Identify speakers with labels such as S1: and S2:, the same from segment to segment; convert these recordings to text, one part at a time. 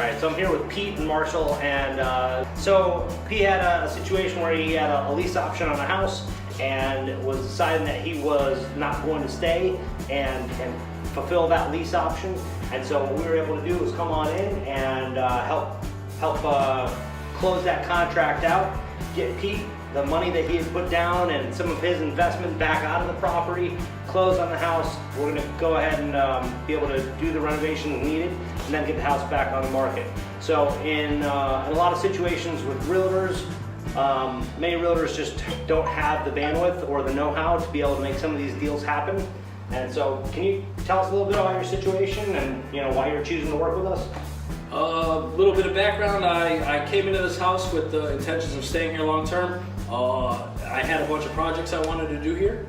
S1: right, so I'm here with Pete and Marshall, and so Pete had a situation where he had a lease option on a house and was deciding that he was not going to stay and fulfill that lease option. And so what we were able to do was come on in and help close that contract out, get Pete the money that he had put down and some of his investment back out of the property, close on the house. We're gonna go ahead and be able to do the renovation needed and then get the house back on the market. So in a lot of situations with realtors, many realtors just don't have the bandwidth or the know-how to be able to make some of these deals happen. And so can you tell us a little bit about your situation and why you're choosing to work with us?
S2: A little bit of background. I came into this house with the intentions of staying here long term. I had a bunch of projects I wanted to do here.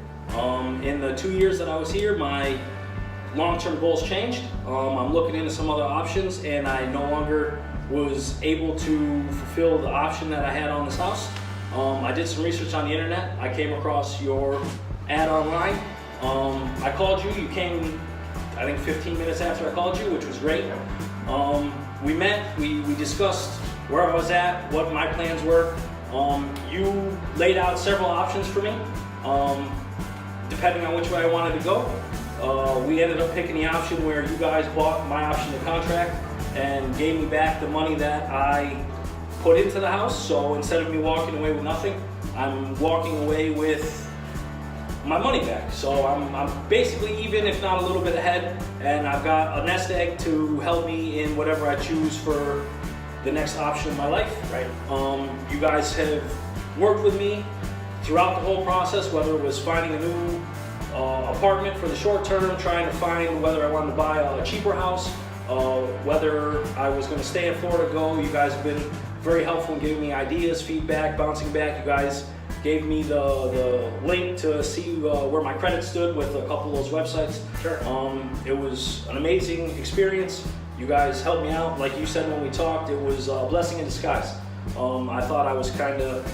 S2: In the 2 years that I was here, my long-term goals changed. I'm looking into some other options, and I no longer was able to fulfill the option that I had on this house. I did some research on the internet. I came across your ad online. I called you. You came, I think, 15 minutes after I called you, which was great. We met, we discussed where I was at, what my plans were. You laid out several options for me, depending on which way I wanted to go. We ended up picking the option where you guys bought my option to contract and gave me back the money that I put into the house. So instead of me walking away with nothing, I'm walking away with my money back. So I'm basically even, if not a little bit ahead, and I've got a nest egg to help me in whatever I choose for the next option in my life.
S1: Right.
S2: You guys have worked with me throughout the whole process, whether it was finding a new apartment for the short term, trying to find whether I wanted to buy a cheaper house, whether I was going to stay in Florida, go. You guys have been very helpful in giving me ideas, feedback, bouncing back. You guys gave me the link to see where my credit stood with a couple of those websites.
S1: Sure.
S2: It was an amazing experience. You guys helped me out. Like you said when we talked, it was a blessing in disguise. I thought I was kind of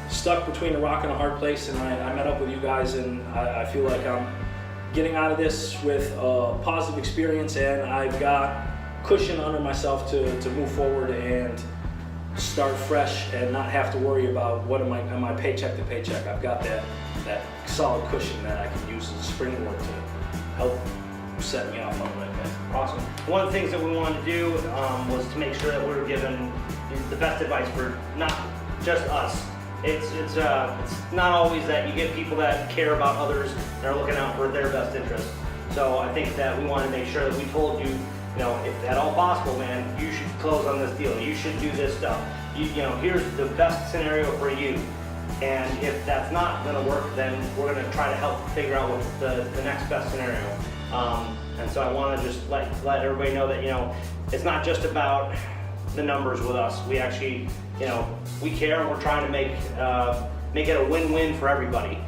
S2: stuck between a rock and a hard place, and I met up with you guys, and I feel like I'm getting out of this with a positive experience, and I've got cushion under myself to move forward and start fresh and not have to worry about what am I paycheck to paycheck. I've got that solid cushion that I can use as a springboard to help set me off on the right path.
S1: Awesome. One of the things that we wanted to do was to make sure that we were given the best advice for not just us. It's not always that you get people that care about others and are looking out for their best interest. So I think that we want to make sure that we told you, if at all possible, man, you should close on this deal. You should do this stuff. Here's the best scenario for you. And if that's not going to work, then we're going to try to help figure out what's the next best scenario. And so I want to just let everybody know that, it's not just about the numbers with us. We actually, we care, and we're trying to make it a win-win for everybody.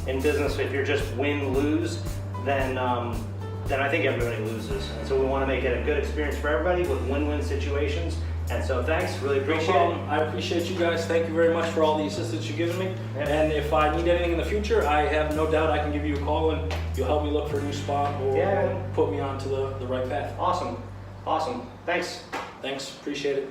S1: In business, if you're just win-lose, then I think everybody loses. And so we want to make it a good experience for everybody with win-win situations. And so thanks, really appreciate it.
S2: I appreciate you guys. Thank you very much for all the assistance you've given me. Yeah. And if I need anything in the future, I have no doubt I can give you a call and you'll help me look for a new spot or put me onto the right path.
S1: Awesome. Thanks.
S2: Thanks, appreciate it.